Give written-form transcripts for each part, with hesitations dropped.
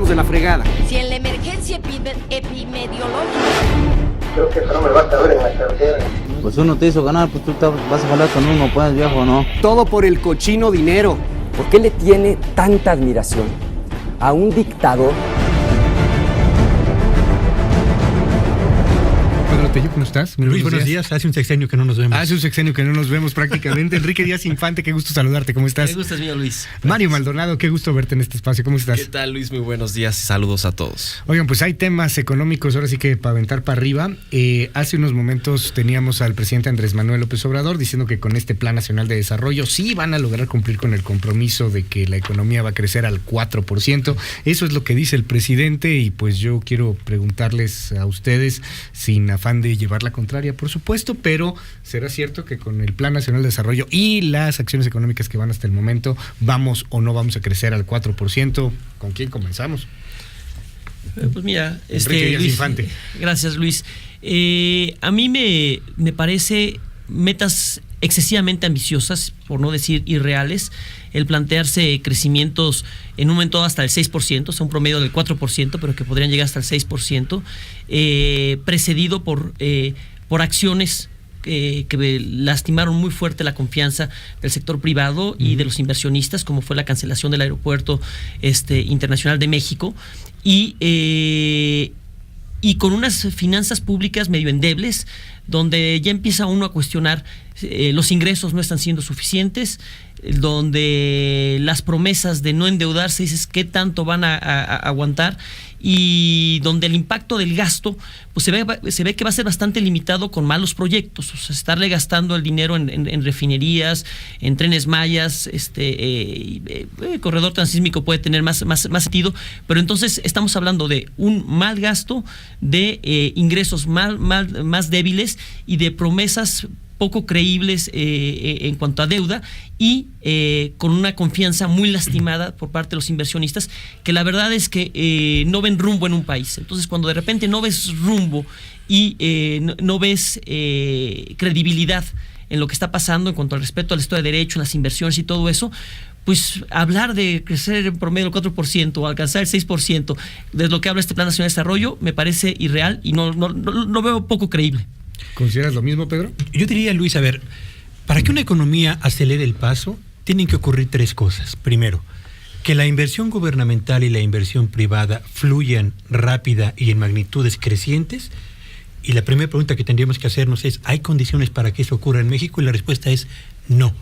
de la fregada. Si en la emergencia epidemiológica... Creo que eso no me va a caber en la cartera. Pues uno te hizo ganar, pues tú vas a jalar con uno, pues viejo, ¿no? Todo por el cochino dinero. ¿Por qué le tiene tanta admiración a un dictador? Pedro Tello, ¿cómo estás? Luis, buenos días. Hace un sexenio que no nos vemos. Hace un sexenio que no nos vemos prácticamente. Enrique Díaz Infante, qué gusto saludarte. ¿Cómo estás? Qué gusto es mío, Luis. Gracias. Mario Maldonado, qué gusto verte en este espacio. ¿Cómo estás? ¿Qué tal, Luis? Muy buenos días y saludos a todos. Oigan, pues hay temas económicos ahora sí que para aventar para arriba. Hace unos momentos teníamos al presidente Andrés Manuel López Obrador diciendo que con este Plan Nacional de Desarrollo sí van a lograr cumplir con el compromiso de que la economía va a crecer al 4%. Eso es lo que dice el presidente y pues yo quiero preguntarles a ustedes, sin afán de llevar la contraria, por supuesto, pero ¿será cierto que con el Plan Nacional de Desarrollo y las acciones económicas que van hasta el momento, vamos o no vamos a crecer al 4%? ¿Con quién comenzamos? Pues mira, Luis Infante. Gracias, Luis. A mí me parece metas excesivamente ambiciosas, por no decir irreales, el plantearse crecimientos en un momento hasta el 6%, o sea, un promedio del 4%, pero que podrían llegar hasta el 6%, precedido por acciones que lastimaron muy fuerte la confianza del sector privado y de los inversionistas, como fue la cancelación del aeropuerto internacional de México, y con unas finanzas públicas medio endebles, donde ya empieza uno a cuestionar los ingresos no están siendo suficientes, donde las promesas de no endeudarse, dices, ¿qué tanto van a aguantar? Y donde el impacto del gasto pues se ve que va a ser bastante limitado con malos proyectos, o sea, estarle gastando el dinero en refinerías, en trenes mayas, corredor transísmico puede tener más sentido, pero entonces estamos hablando de un mal gasto, de ingresos más débiles y de promesas poco creíbles en cuanto a deuda y con una confianza muy lastimada por parte de los inversionistas, que la verdad es que no ven rumbo en un país. Entonces, cuando de repente no ves rumbo y no ves credibilidad en lo que está pasando en cuanto al respeto al Estado de Derecho, en las inversiones y todo eso, pues hablar de crecer en promedio el 4% o alcanzar el 6%, de lo que habla este Plan Nacional de Desarrollo, me parece irreal y no veo poco creíble. ¿Consideras lo mismo, Pedro? Yo diría, Luis, a ver, para que una economía acelere el paso, tienen que ocurrir tres cosas. Primero, que la inversión gubernamental y la inversión privada fluyan rápida y en magnitudes crecientes. Y la primera pregunta que tendríamos que hacernos es, ¿hay condiciones para que eso ocurra en México? Y la respuesta es no.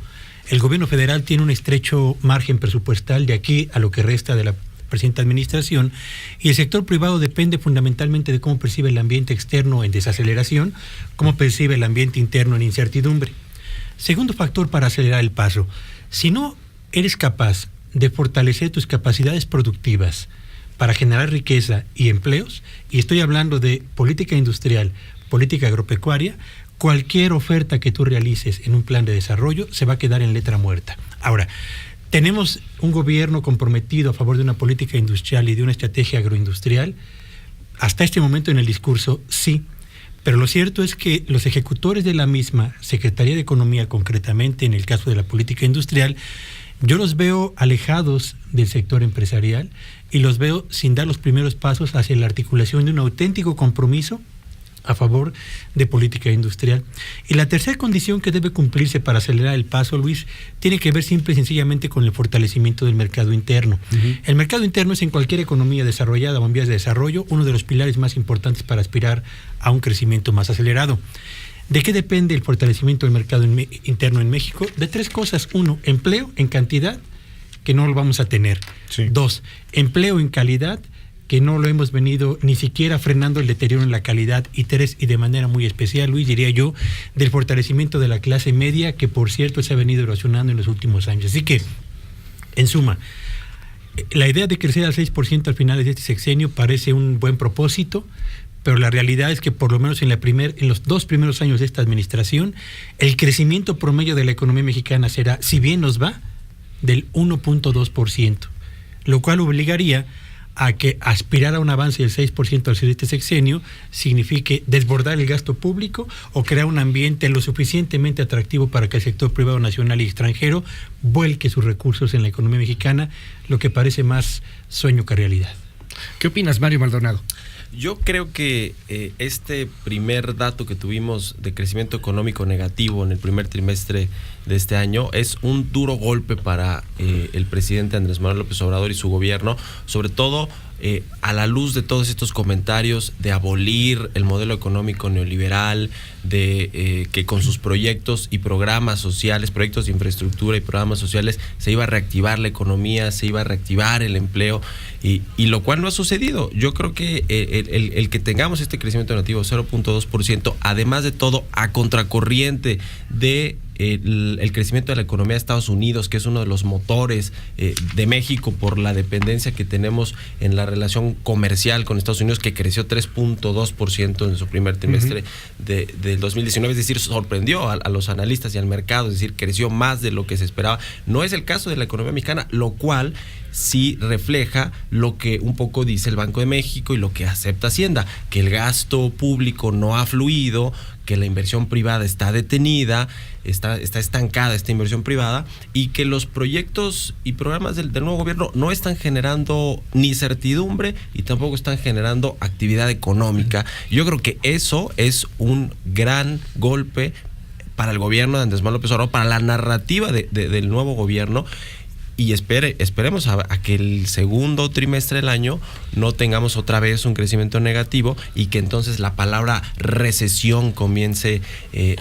El gobierno federal tiene un estrecho margen presupuestal de aquí a lo que resta de la presente administración, y el sector privado depende fundamentalmente de cómo percibe el ambiente externo en desaceleración, cómo percibe el ambiente interno en incertidumbre. Segundo factor para acelerar el paso: si no eres capaz de fortalecer tus capacidades productivas para generar riqueza y empleos, y estoy hablando de política industrial, política agropecuaria, cualquier oferta que tú realices en un plan de desarrollo se va a quedar en letra muerta. Ahora, tenemos un gobierno comprometido a favor de una política industrial y de una estrategia agroindustrial. Hasta este momento en el discurso, sí. Pero lo cierto es que los ejecutores de la misma, Secretaría de Economía concretamente, en el caso de la política industrial, yo los veo alejados del sector empresarial y los veo sin dar los primeros pasos hacia la articulación de un auténtico compromiso a favor de política industrial. Y la tercera condición que debe cumplirse para acelerar el paso, Luis, tiene que ver simple y sencillamente con el fortalecimiento del mercado interno. El mercado interno es en cualquier economía desarrollada o en vías de desarrollo uno de los pilares más importantes para aspirar a un crecimiento más acelerado. ¿De qué depende el fortalecimiento del mercado interno en México? De tres cosas. Uno, empleo en cantidad, que no lo vamos a tener. Sí. Dos, empleo en calidad, que no lo hemos venido ni siquiera frenando el deterioro en la calidad. Y tres, y de manera muy especial, Luis, diría yo, del fortalecimiento de la clase media, que por cierto se ha venido erosionando en los últimos años. Así que, en suma, la idea de crecer al 6% al final de este sexenio parece un buen propósito, pero la realidad es que por lo menos en los 2 primeros años de esta administración, el crecimiento promedio de la economía mexicana será, si bien nos va, del 1.2%, lo cual obligaría a que aspirar a un avance del 6% al ser este sexenio signifique desbordar el gasto público o crear un ambiente lo suficientemente atractivo para que el sector privado nacional y extranjero vuelque sus recursos en la economía mexicana, lo que parece más sueño que realidad. ¿Qué opinas, Mario Maldonado? Yo creo que este primer dato que tuvimos de crecimiento económico negativo en el primer trimestre de este año es un duro golpe para el presidente Andrés Manuel López Obrador y su gobierno, sobre todo a la luz de todos estos comentarios de abolir el modelo económico neoliberal, de que con sus proyectos y programas sociales, proyectos de infraestructura y programas sociales, se iba a reactivar la economía, se iba a reactivar el empleo, y lo cual no ha sucedido. Yo creo que el que tengamos este crecimiento negativo 0.2%, además de todo, a contracorriente de el crecimiento de la economía de Estados Unidos, que es uno de los motores de México por la dependencia que tenemos en la relación comercial con Estados Unidos, que creció 3.2% en su primer trimestre del 2019, es decir, sorprendió a los analistas y al mercado, es decir, creció más de lo que se esperaba. No es el caso de la economía mexicana, lo cual sí refleja lo que un poco dice el Banco de México y lo que acepta Hacienda, que el gasto público no ha fluido, que la inversión privada está detenida, está estancada esta inversión privada, y que los proyectos y programas del nuevo gobierno no están generando ni certidumbre y tampoco están generando actividad económica. Yo creo que eso es un gran golpe para el gobierno de Andrés Manuel López Obrador, para la narrativa del nuevo gobierno. Y esperemos a que el segundo trimestre del año no tengamos otra vez un crecimiento negativo, y que entonces la palabra recesión comience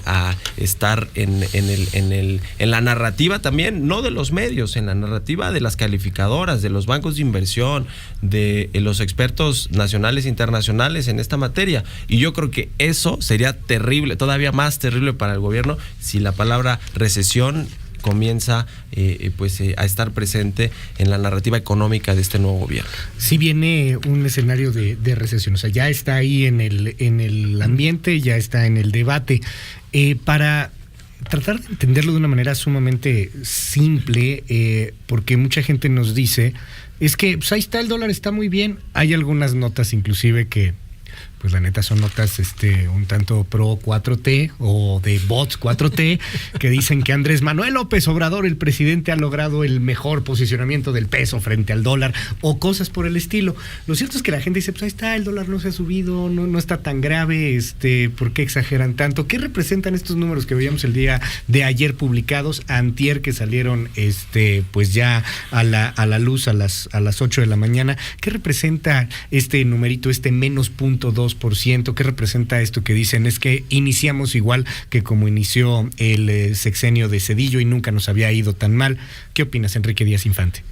a estar en la narrativa también, no de los medios, en la narrativa de las calificadoras, de los bancos de inversión, de los expertos nacionales e internacionales en esta materia. Y yo creo que eso sería terrible, todavía más terrible para el gobierno, si la palabra recesión comienza a estar presente en la narrativa económica de este nuevo gobierno. Sí viene un escenario de recesión, o sea, ya está ahí en el ambiente, ya está en el debate. Para tratar de entenderlo de una manera sumamente simple, porque mucha gente nos dice, es que pues ahí está, el dólar está muy bien. Hay algunas notas inclusive que pues la neta son notas un tanto pro 4T o de bots 4T, que dicen que Andrés Manuel López Obrador, el presidente, ha logrado el mejor posicionamiento del peso frente al dólar, o cosas por el estilo. Lo cierto es que la gente dice, pues ahí está, el dólar no se ha subido, no está tan grave, ¿por qué exageran tanto? ¿Qué representan estos números que veíamos el día de ayer publicados, antier, que salieron pues ya a la luz a las 8 de la mañana? ¿Qué representa este numerito, menos 0.2%? ¿Qué representa esto que dicen? Es que iniciamos igual que como inició el sexenio de Zedillo y nunca nos había ido tan mal. ¿Qué opinas, Enrique Díaz Infante?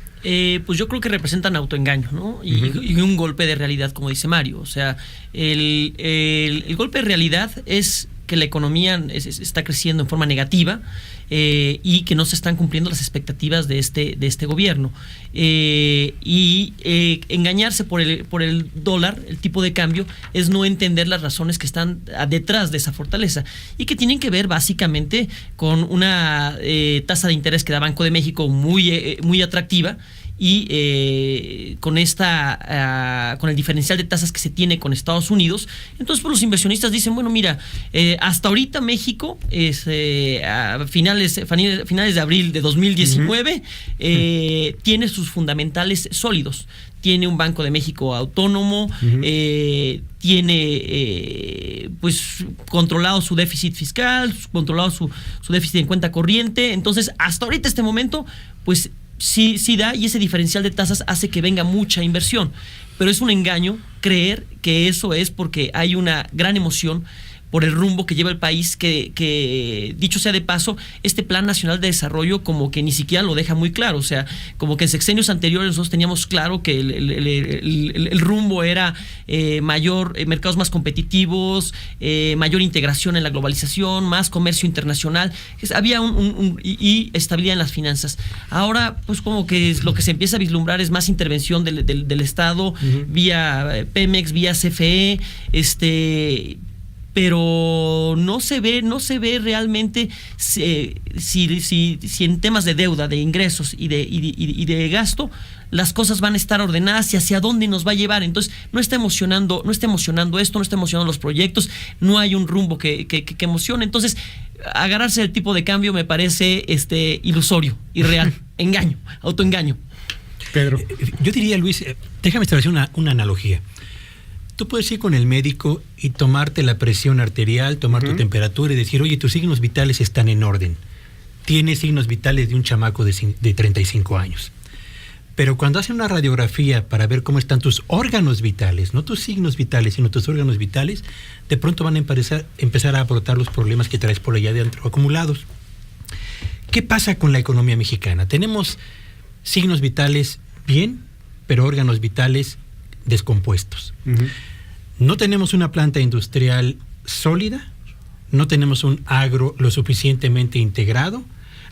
Pues yo creo que representan autoengaño, ¿no? Y un golpe de realidad, como dice Mario. O sea, el golpe de realidad es que la economía está creciendo en forma negativa, y que no se están cumpliendo las expectativas de este gobierno. Engañarse por el dólar, el tipo de cambio, es no entender las razones que están detrás de esa fortaleza, y que tienen que ver básicamente con una tasa de interés que da Banco de México muy atractiva, y con el diferencial de tasas que se tiene con Estados Unidos. Entonces, pues, los inversionistas dicen, bueno, mira, hasta ahorita México a finales de abril de 2019 tiene sus fundamentales sólidos. Tiene un Banco de México autónomo, tiene pues controlado su déficit fiscal, controlado su déficit en cuenta corriente. Entonces, hasta ahorita, este momento, pues sí da, y ese diferencial de tasas hace que venga mucha inversión. Pero es un engaño creer que eso es porque hay una gran emoción por el rumbo que lleva el país, que dicho sea de paso, este Plan Nacional de Desarrollo como que ni siquiera lo deja muy claro. O sea, como que en sexenios anteriores nosotros teníamos claro que el rumbo era mercados más competitivos, mayor integración en la globalización, más comercio internacional. Había y estabilidad en las finanzas. Ahora, pues como que lo que se empieza a vislumbrar es más intervención del Estado, vía Pemex, vía CFE, pero no se ve realmente si en temas de deuda, de ingresos y de gasto, las cosas van a estar ordenadas y hacia dónde nos va a llevar. Entonces, no está emocionando esto, no está emocionando los proyectos, no hay un rumbo que emocione. Entonces, agarrarse del tipo de cambio me parece ilusorio, irreal, engaño, autoengaño. Pedro. Yo diría, Luis, déjame establecer una analogía. Tú puedes ir con el médico y tomarte la presión arterial, tomar tu temperatura y decir, oye, tus signos vitales están en orden. Tienes signos vitales de un chamaco de 35 años. Pero cuando hacen una radiografía para ver cómo están tus órganos vitales, no tus signos vitales, sino tus órganos vitales, de pronto van a empezar a brotar los problemas que traes por allá adentro acumulados. ¿Qué pasa con la economía mexicana? Tenemos signos vitales bien, pero órganos vitales descompuestos. No tenemos una planta industrial sólida, no tenemos un agro lo suficientemente integrado,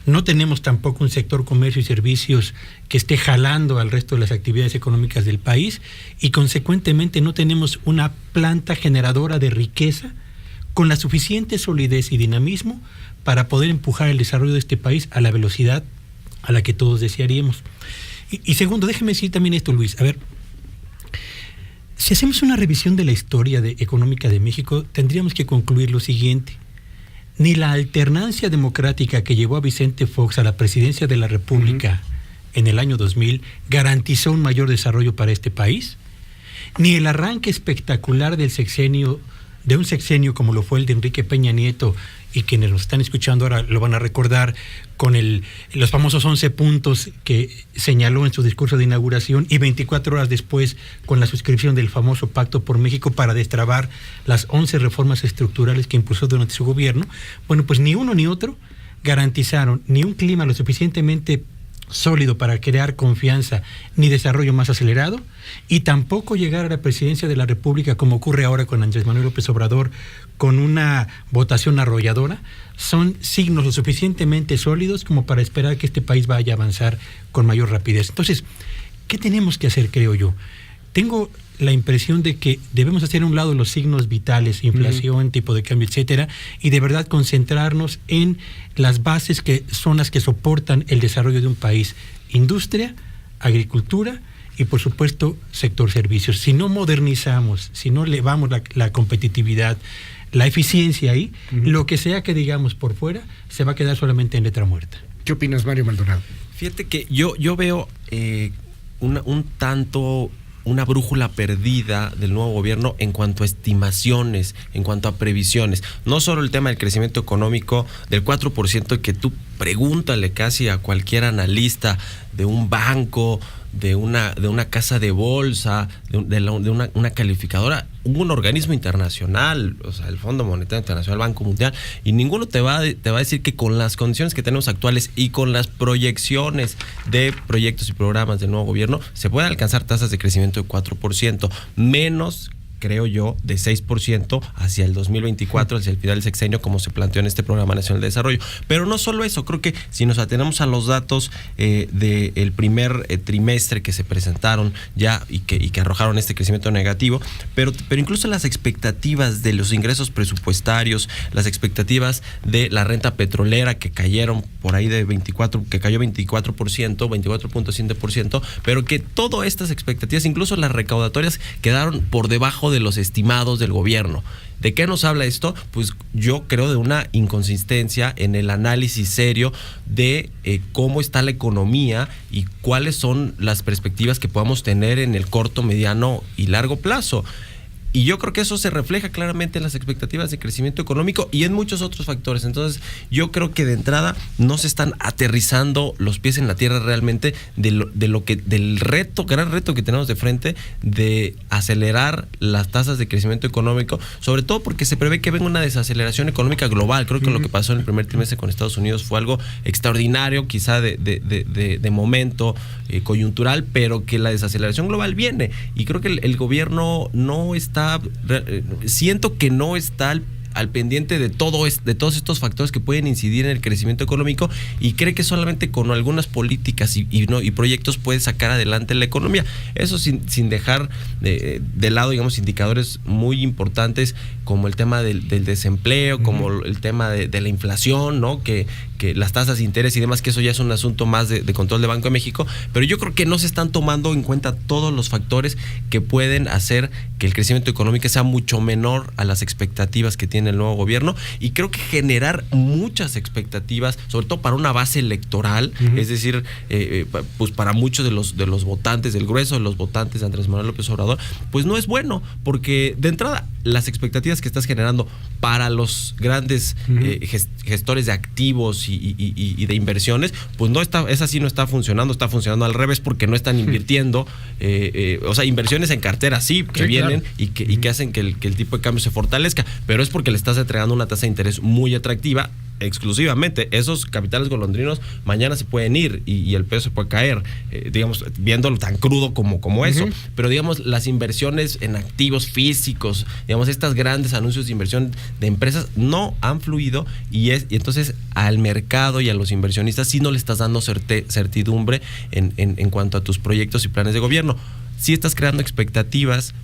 no tenemos tampoco un sector comercio y servicios que esté jalando al resto de las actividades económicas del país y consecuentemente no tenemos una planta generadora de riqueza con la suficiente solidez y dinamismo para poder empujar el desarrollo de este país a la velocidad a la que todos desearíamos. Y segundo, déjeme decir también esto, Luis. A ver, si hacemos una revisión de la historia económica de México, tendríamos que concluir lo siguiente. Ni la alternancia democrática que llevó a Vicente Fox a la presidencia de la República en el año 2000 garantizó un mayor desarrollo para este país, ni el arranque espectacular de un sexenio como lo fue el de Enrique Peña Nieto, y quienes nos están escuchando ahora lo van a recordar con los famosos 11 puntos que señaló en su discurso de inauguración y 24 horas después con la suscripción del famoso Pacto por México para destrabar las 11 reformas estructurales que impulsó durante su gobierno. Bueno, pues ni uno ni otro garantizaron ni un clima lo suficientemente sólido para crear confianza ni desarrollo más acelerado, y tampoco llegar a la presidencia de la República como ocurre ahora con Andrés Manuel López Obrador con una votación arrolladora. Son signos lo suficientemente sólidos como para esperar que este país vaya a avanzar con mayor rapidez. Entonces, ¿qué tenemos que hacer, creo yo? Tengo la impresión de que debemos hacer a un lado los signos vitales, inflación, tipo de cambio, etcétera, y de verdad concentrarnos en las bases que son las que soportan el desarrollo de un país: industria, agricultura y, por supuesto, sector servicios. Si no modernizamos, si no elevamos la competitividad, la eficiencia ahí, lo que sea que digamos por fuera se va a quedar solamente en letra muerta. ¿Qué opinas, Mario Maldonado? Fíjate que yo veo una brújula perdida del nuevo gobierno en cuanto a estimaciones, en cuanto a previsiones. No solo el tema del crecimiento económico del 4%, que tú pregúntale casi a cualquier analista de un banco, de una casa de bolsa, de una calificadora, un organismo internacional, o sea, el Fondo Monetario Internacional, Banco Mundial, y ninguno te va a decir que con las condiciones que tenemos actuales y con las proyecciones de proyectos y programas del nuevo gobierno se pueden alcanzar tasas de crecimiento de 4%, menos, creo yo, de 6% hacia el 2024, hacia el final del sexenio, como se planteó en este Programa Nacional de Desarrollo. Pero no solo eso, creo que si nos atenemos a los datos del primer trimestre que se presentaron ya y que arrojaron este crecimiento negativo, pero incluso las expectativas de los ingresos presupuestarios, las expectativas de la renta petrolera que cayeron por ahí que cayó 24%, 24.7%, pero que todas estas expectativas, incluso las recaudatorias, quedaron por debajo de los estimados del gobierno. ¿De qué nos habla esto? Pues yo creo de una inconsistencia en el análisis serio de cómo está la economía y cuáles son las perspectivas que podamos tener en el corto, mediano y largo plazo. Y yo creo que eso se refleja claramente en las expectativas de crecimiento económico y en muchos otros factores. Entonces, yo creo que de entrada no se están aterrizando los pies en la tierra realmente del gran reto que tenemos de frente de acelerar las tasas de crecimiento económico, sobre todo porque se prevé que venga una desaceleración económica global. Creo que lo que pasó en el primer trimestre con Estados Unidos fue algo extraordinario, quizá de momento coyuntural, pero que la desaceleración global viene. Y creo que el gobierno no está, siento que no está al pendiente de todos estos factores que pueden incidir en el crecimiento económico, y cree que solamente con algunas políticas y proyectos puede sacar adelante la economía. Eso sin dejar de lado, digamos, indicadores muy importantes como el tema del desempleo, como el tema de la inflación, ¿no? Que las tasas de interés y demás, que eso ya es un asunto más de control de Banco de México, pero yo creo que no se están tomando en cuenta todos los factores que pueden hacer que el crecimiento económico sea mucho menor a las expectativas que tiene tiene el nuevo gobierno, y creo que generar muchas expectativas, sobre todo para una base electoral, es decir, pues para muchos de los votantes, del grueso de los votantes de Andrés Manuel López Obrador, pues no es bueno, porque de entrada las expectativas que estás generando para los grandes gestores de activos y de inversiones, pues esa sí no está funcionando al revés, porque no están invirtiendo, o sea, inversiones en cartera sí, que vienen, claro, y que hacen que el tipo de cambio se fortalezca, pero es porque le estás entregando una tasa de interés muy atractiva. Exclusivamente, esos capitales golondrinos mañana se pueden ir y el peso se puede caer, digamos, viéndolo tan crudo como eso, pero digamos, las inversiones en activos físicos, digamos, estos grandes anuncios de inversión de empresas no han fluido, y entonces al mercado y a los inversionistas sí no le estás dando certidumbre en cuanto a tus proyectos y planes de gobierno. Sí estás creando expectativas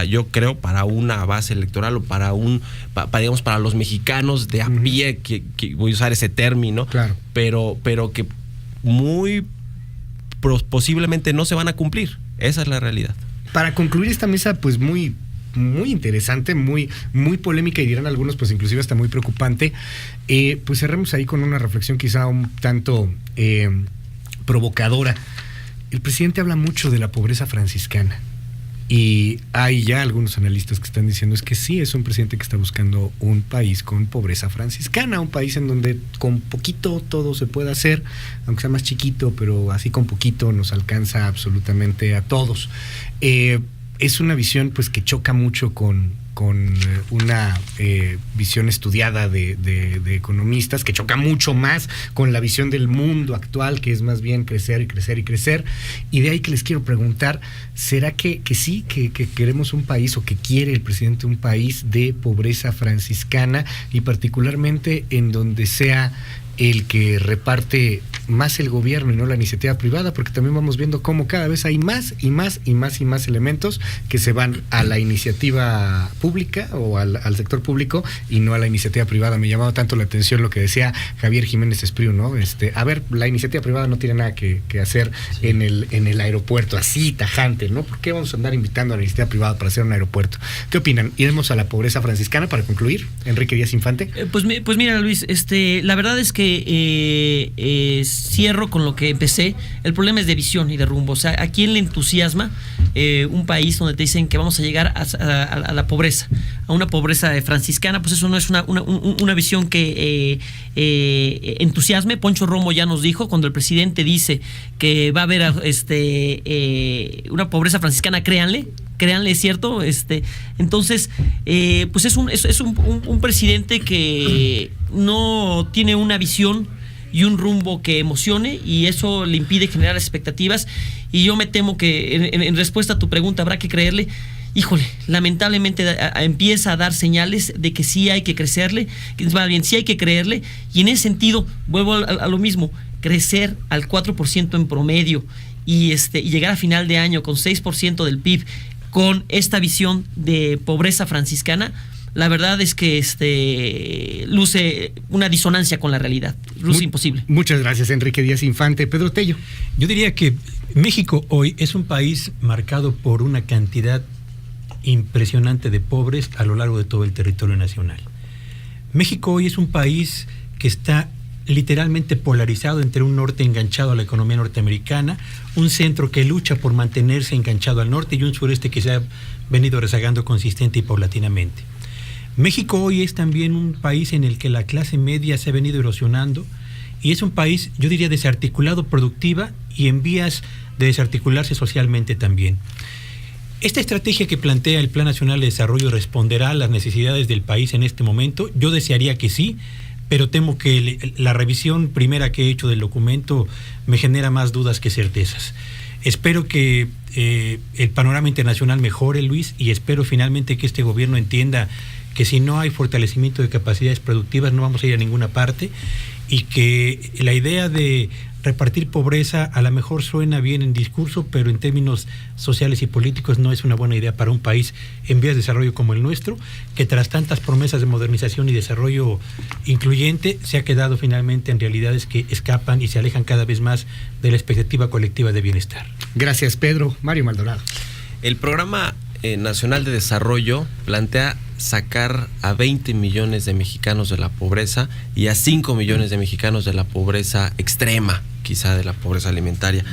yo creo, para una base electoral, o para digamos, para los mexicanos de a pie, que voy a usar ese término, claro, pero que muy posiblemente no se van a cumplir. Esa es la realidad. Para concluir esta mesa, pues muy interesante, muy polémica, y dirán algunos, pues inclusive hasta muy preocupante, pues cerremos ahí con una reflexión quizá un tanto provocadora. El presidente habla mucho de la pobreza franciscana. Y hay ya algunos analistas que están diciendo es que sí, es un presidente que está buscando un país con pobreza franciscana, un país en donde con poquito todo se puede hacer, aunque sea más chiquito, pero así con poquito nos alcanza absolutamente a todos. Es una visión pues que choca mucho con una visión estudiada de economistas, que choca mucho más con la visión del mundo actual, que es más bien crecer y crecer y crecer. Y de ahí que les quiero preguntar, ¿será que sí, que queremos un país, o que quiere el presidente un país de pobreza franciscana, y particularmente en donde sea el que reparte más el gobierno y no la iniciativa privada? Porque también vamos viendo cómo cada vez hay más y más y más y más elementos que se van a la iniciativa pública o al sector público y no a la iniciativa privada. Me llamaba tanto la atención lo que decía Javier Jiménez Espriu, ¿no? A ver, la iniciativa privada no tiene nada que hacer en el aeropuerto, así tajante, ¿no? ¿Por qué vamos a andar invitando a la iniciativa privada para hacer un aeropuerto? ¿Qué opinan? ¿Iremos a la pobreza franciscana para concluir? Enrique Díaz Infante. Pues mira, Luis, la verdad es que cierro con lo que empecé. El problema es de visión y de rumbo. O sea, ¿a quién le entusiasma un país donde te dicen que vamos a llegar a la pobreza, a una pobreza franciscana? Pues eso no es una visión que entusiasme. Poncho Romo ya nos dijo, cuando el presidente dice que va a haber una pobreza franciscana, créanle, es cierto. Entonces, pues es un presidente que no tiene una visión y un rumbo que emocione, y eso le impide generar expectativas. Y yo me temo que en respuesta a tu pregunta, habrá que creerle. Híjole, lamentablemente empieza a dar señales de que sí hay que crecerle, que más bien sí hay que creerle, y en ese sentido vuelvo a lo mismo: crecer al 4% en promedio y llegar a final de año con 6% del PIB, con esta visión de pobreza franciscana. La verdad es que luce una disonancia con la realidad, luce imposible. Muchas gracias, Enrique Díaz Infante. Pedro Tello. Yo diría que México hoy es un país marcado por una cantidad impresionante de pobres a lo largo de todo el territorio nacional. México hoy es un país que está literalmente polarizado entre un norte enganchado a la economía norteamericana, un centro que lucha por mantenerse enganchado al norte, y un sureste que se ha venido rezagando consistente y paulatinamente. México hoy es también un país en el que la clase media se ha venido erosionando, y es un país, yo diría, desarticulado productiva y en vías de desarticularse socialmente también. Esta estrategia que plantea el Plan Nacional de Desarrollo responderá a las necesidades del país en este momento. Yo desearía que sí, pero temo que la revisión primera que he hecho del documento me genera más dudas que certezas. Espero que el panorama internacional mejore, Luis, y espero finalmente que este gobierno entienda que si no hay fortalecimiento de capacidades productivas no vamos a ir a ninguna parte, y que la idea de repartir pobreza a lo mejor suena bien en discurso, pero en términos sociales y políticos no es una buena idea para un país en vías de desarrollo como el nuestro, que tras tantas promesas de modernización y desarrollo incluyente se ha quedado finalmente en realidades que escapan y se alejan cada vez más de la expectativa colectiva de bienestar. Gracias, Pedro. Mario Maldonado. El programa Nacional de Desarrollo plantea sacar a 20 millones de mexicanos de la pobreza y a 5 millones de mexicanos de la pobreza extrema, quizá de la pobreza alimentaria.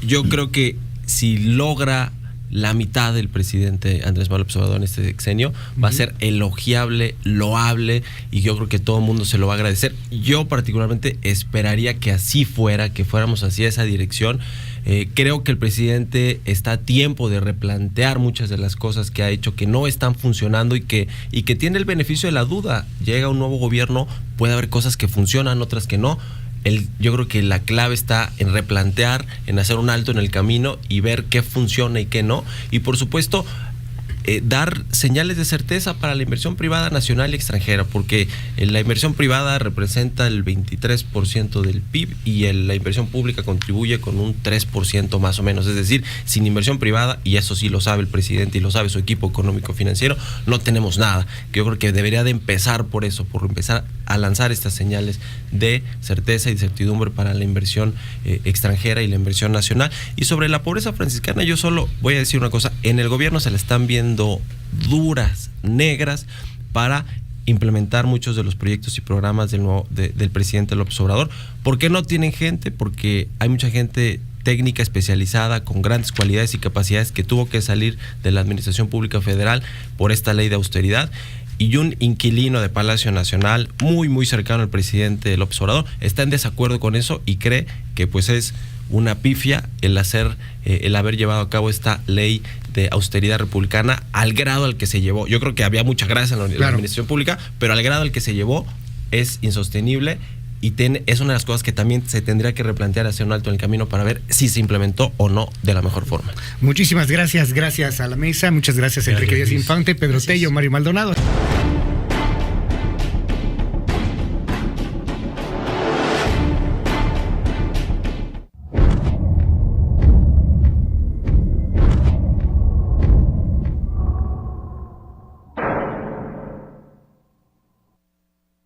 Yo creo que si logra la mitad del presidente Andrés Manuel López Obrador en este sexenio, va a ser elogiable, loable, y yo creo que todo el mundo se lo va a agradecer. Yo particularmente esperaría que así fuera, que fuéramos hacia esa dirección. Creo que el presidente está a tiempo de replantear muchas de las cosas que ha hecho que no están funcionando y que tiene el beneficio de la duda. Llega un nuevo gobierno, puede haber cosas que funcionan, otras que no. Yo creo que la clave está en replantear, en hacer un alto en el camino y ver qué funciona y qué no. Y por supuesto, dar señales de certeza para la inversión privada nacional y extranjera, porque la inversión privada representa el 23% del PIB y la inversión pública contribuye con un 3% más o menos. Es decir, sin inversión privada, y eso sí lo sabe el presidente y lo sabe su equipo económico financiero, no tenemos nada. Yo creo que debería de empezar por eso, por empezar a lanzar estas señales de certeza y certidumbre para la inversión extranjera y la inversión nacional. Y sobre la pobreza franciscana, yo solo voy a decir una cosa: en el gobierno se le están viendo duras, negras, para implementar muchos de los proyectos y programas del presidente López Obrador. ¿Por qué no tienen gente? Porque hay mucha gente técnica especializada con grandes cualidades y capacidades que tuvo que salir de la Administración Pública Federal por esta ley de austeridad. Y un inquilino de Palacio Nacional, muy muy cercano al presidente López Obrador, está en desacuerdo con eso y cree que pues es una pifia el haber llevado a cabo esta ley de austeridad republicana al grado al que se llevó. Yo creo que había mucha grasa en la administración pública, pero al grado al que se llevó es insostenible y es una de las cosas que también se tendría que replantear, hacer un alto en el camino para ver si se implementó o no de la mejor forma. Muchísimas gracias a la mesa, muchas gracias Enrique Díaz Infante, Pedro Tello, Mario Maldonado.